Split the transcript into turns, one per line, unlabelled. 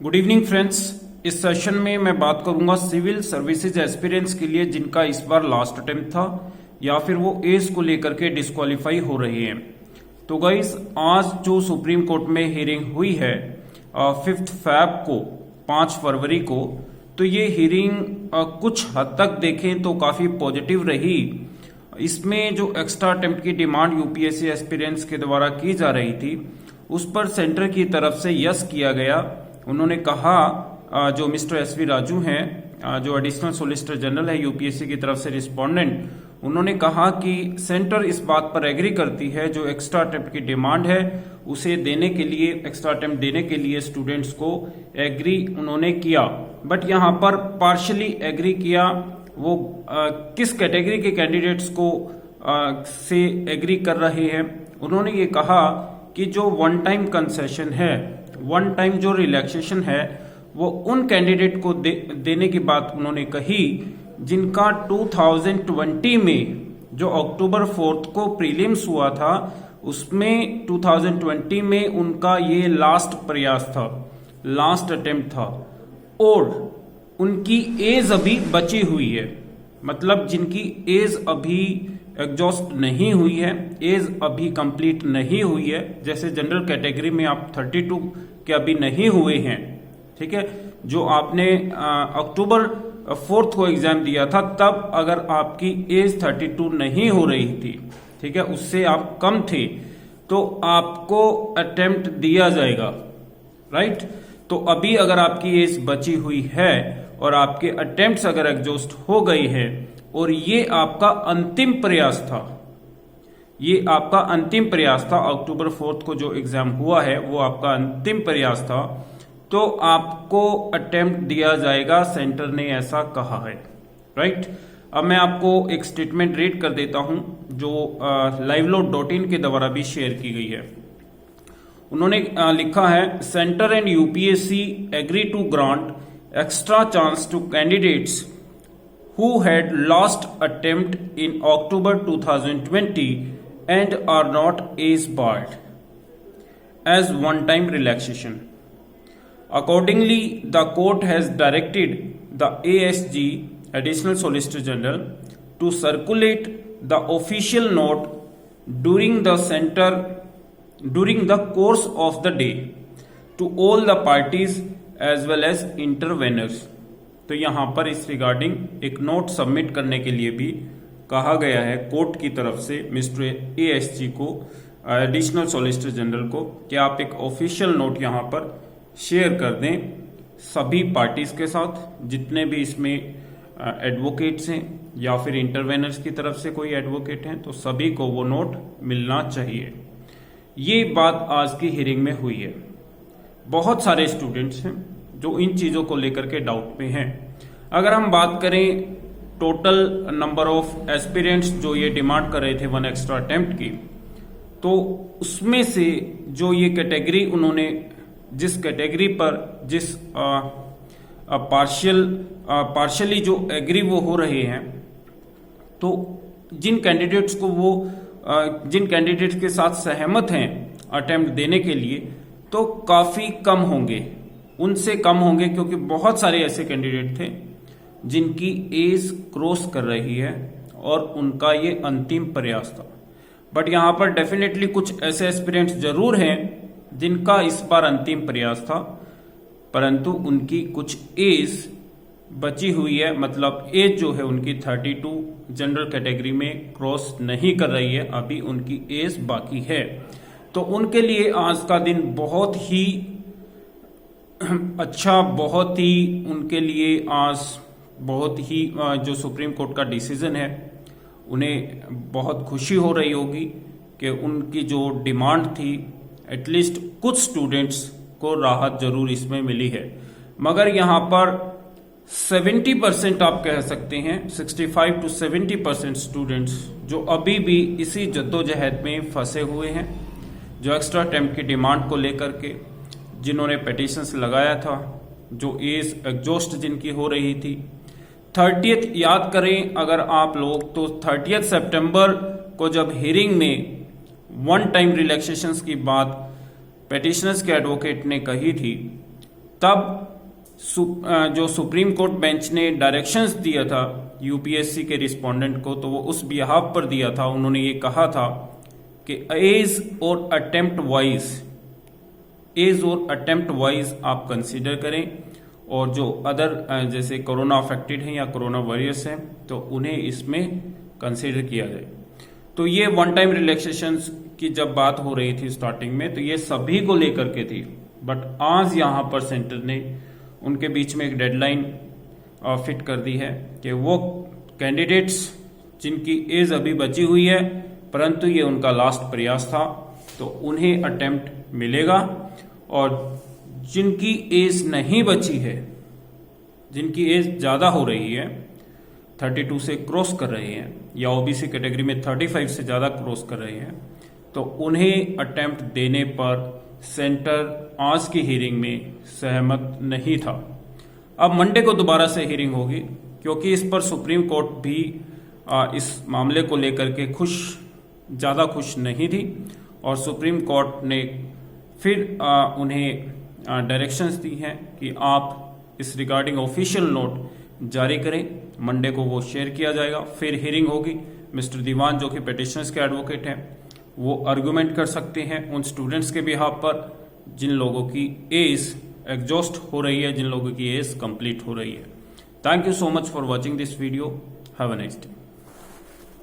Good evening friends. इस session में मैं बात करूंगा सिविल सर्विसेज एस्पिरेंट्स के लिए जिनका इस बार लास्ट अटेम्प्ट था या फिर वो एज को लेकर के डिस्क्वालीफाई हो रहे हैं। तो गाइस, आज जो सुप्रीम कोर्ट में हियरिंग हुई है 5 फैब को 5 फरवरी को, तो ये हियरिंग कुछ हद तक देखें तो काफी पॉजिटिव रही। इसमें जो एक्स्ट्रा अटेम्प्ट की डिमांड यूपीएससी एस्पिरेंट्स के द्वारा की जा रही थी उस पर सेंटर की तरफ से यस किया गया। उन्होंने कहा, जो मिस्टर एसवी राजू हैं, जो एडिशनल सोलिसिटर जनरल है यूपीएससी की तरफ से रिस्पोंडेंट, उन्होंने कहा कि सेंटर इस बात पर एग्री करती है जो एक्स्ट्रा अटेम्प्ट की डिमांड है उसे देने के लिए, एक्स्ट्रा अटेम्प्ट देने के लिए स्टूडेंट्स को एग्री उन्होंने किया। बट यहाँ पर पार्शली एग्री किया। वो किस कैटेगरी के कैंडिडेट्स को से एग्री कर रहे हैं, उन्होंने ये कहा कि जो वन टाइम कंसेशन है, वन टाइम जो रिलैक्सेशन है, वो उन कैंडिडेट को देने की बात उन्होंने कही जिनका 2020 में जो अक्टूबर 4 को प्रीलिम्स हुआ था उसमें 2020 में उनका ये लास्ट प्रयास था, लास्ट अटेम्प्ट था और उनकी एज अभी बची हुई है। मतलब जिनकी एज अभी एग्जॉस्ट नहीं हुई है, एज अभी कंप्लीट नहीं हुई है। जैसे जनरल कैटेगरी में आप 32 के अभी नहीं हुए हैं, ठीक है, जो आपने अक्टूबर 4 को एग्जाम दिया था तब अगर आपकी एज 32 नहीं हो रही थी, ठीक है, उससे आप कम थे, तो आपको अटेम्प्ट दिया जाएगा, राइट। तो अभी अगर आपकी एज बची हुई है और आपके अटेम्प्ट्स अगर एग्जॉस्ट हो गई है और ये आपका अंतिम प्रयास था, ये आपका अंतिम प्रयास था, अक्टूबर 4 को जो एग्जाम हुआ है वो आपका अंतिम प्रयास था, तो आपको अटेम्प्ट दिया जाएगा, सेंटर ने ऐसा कहा है, राइट। अब मैं आपको एक स्टेटमेंट रीड कर देता हूं जो liveload.in के द्वारा भी शेयर की गई है। उन्होंने लिखा है, centre and UPSC agree to grant extra chance to candidates who had lost attempt in October 2020 and are not age barred as one-time relaxation. Accordingly, the court has directed the ASG, Additional Solicitor General, to circulate the official note during the course of the day to all the parties as well as interveners. तो यहां पर इस regarding एक not submit करने के लिए भी कहा गया है कोर्ट की तरफ से मिस्टर एएसजी को, एडिशनल सॉलिसिटर जनरल को, कि आप एक ऑफिशियल नोट यहां पर शेयर कर दें सभी पार्टीज के साथ, जितने भी इसमें एडवोकेट्स हैं या फिर इंटरवेनर्स की तरफ से कोई एडवोकेट हैं, तो सभी को वो नोट मिलना चाहिए। ये बात आज की हियरिंग में हुई है। बहुत सारे स्टूडेंट्स हैं जो इन चीजों को लेकर के डाउट में हैं। अगर हम बात करें टोटल नंबर ऑफ एस्पिरेंट्स जो ये डिमांड कर रहे थे 1 एक्स्ट्रा अटेम्प्ट की, तो उसमें से जो ये कैटेगरी उन्होंने, जिस कैटेगरी पर जिस पार्शियली जो एग्री वो हो रहे हैं, तो जिन कैंडिडेट्स को वो जिन कैंडिडेट्स के साथ सहमत हैं अटेम्प्ट देने के लिए, तो काफी कम होंगे, उनसे कम होंगे, क्योंकि बहुत सारे ऐसे कैंडिडेट थे जिनकी एज क्रॉस कर रही है और उनका ये अंतिम प्रयास था। बट यहां पर डेफिनेटली कुछ ऐसे एस्पिरेंट्स जरूर हैं जिनका इस बार अंतिम प्रयास था, परंतु उनकी कुछ एज बची हुई है। मतलब एज जो है उनकी 32 जनरल कैटेगरी में क्रॉस नहीं कर रही है, अभी उनकी एज बाकी है। तो उनके लिए आज का दिन बहुत ही अच्छा, बहुत ही उनके लिए आज बहुत ही जो सुप्रीम कोर्ट का डिसीजन है उन्हें बहुत खुशी हो रही होगी कि उनकी जो डिमांड थी एटलीस्ट कुछ स्टूडेंट्स को राहत जरूर इसमें मिली है। मगर यहां पर 70% आप कह सकते हैं, 65 to 70% स्टूडेंट्स जो अभी भी इसी जद्दोजहद में फंसे हुए हैं, जो एक्स्ट्रा अटेम्प्ट की डिमांड को लेकर के, जिन्होंने पिटीशंस लगाया था, जो एज एग्जॉस्ट जिनकी हो रही थी। 30th याद करें अगर आप लोग, तो 30th सितंबर को जब हियरिंग में 1 टाइम रिलैक्सेशंस की बात पिटीशनर्स के एडवोकेट ने कही थी, तब जो सुप्रीम कोर्ट बेंच ने डायरेक्शंस दिया था यूपीएससी के रिस्पोंडेंट को, तो वो उस बिहाफ पर दिया था। उन्होंने ये कहा था कि एज और अटेम्प्ट वाइज आप कंसीडर करें, और जो अदर जैसे कोरोना अफेक्टेड हैं या कोरोना वॉरियर्स हैं तो उन्हें इसमें कंसीडर किया जाए। तो ये वन टाइम रिलैक्सेशंस की जब बात हो रही थी स्टार्टिंग में, तो ये सभी को लेकर के थी, बट आज यहां पर सेंटर ने उनके बीच में एक डेडलाइन फिट कर दी है कि वो कैंडिडेट्स जिनकी एज अभी बची हुई है परंतु ये उनका लास्ट प्रयास था, तो उन्हें अटेम्प्ट मिलेगा, और जिनकी एज नहीं बची है, जिनकी एज ज्यादा हो रही है, 32 से क्रॉस कर रहे हैं या ओबीसी कैटेगरी में 35 से ज्यादा क्रॉस कर रहे हैं, तो उन्हें अटेम्प्ट देने पर सेंटर आज की हियरिंग में सहमत नहीं था। अब मंडे को दोबारा से हियरिंग होगी, क्योंकि इस पर सुप्रीम कोर्ट भी इस मामले को लेकर के ज्यादा खुश नहीं थी, और सुप्रीम कोर्ट ने फिर उन्हें डायरेक्शंस दी हैं कि आप इस रिगार्डिंग ऑफिशियल नोट जारी करें। मंडे को वो शेयर किया जाएगा, फिर हियरिंग होगी। मिस्टर दीवान जो कि पेटिशनर्स के एडवोकेट हैं, वो आर्गुमेंट कर सकते हैं उन स्टूडेंट्स के बिहाफ पर जिन लोगों की एज एग्जॉस्ट हो रही है, जिन लोगों की एज कंप्लीट हो रही है। Thank you so much for watching this video. Have a nice day.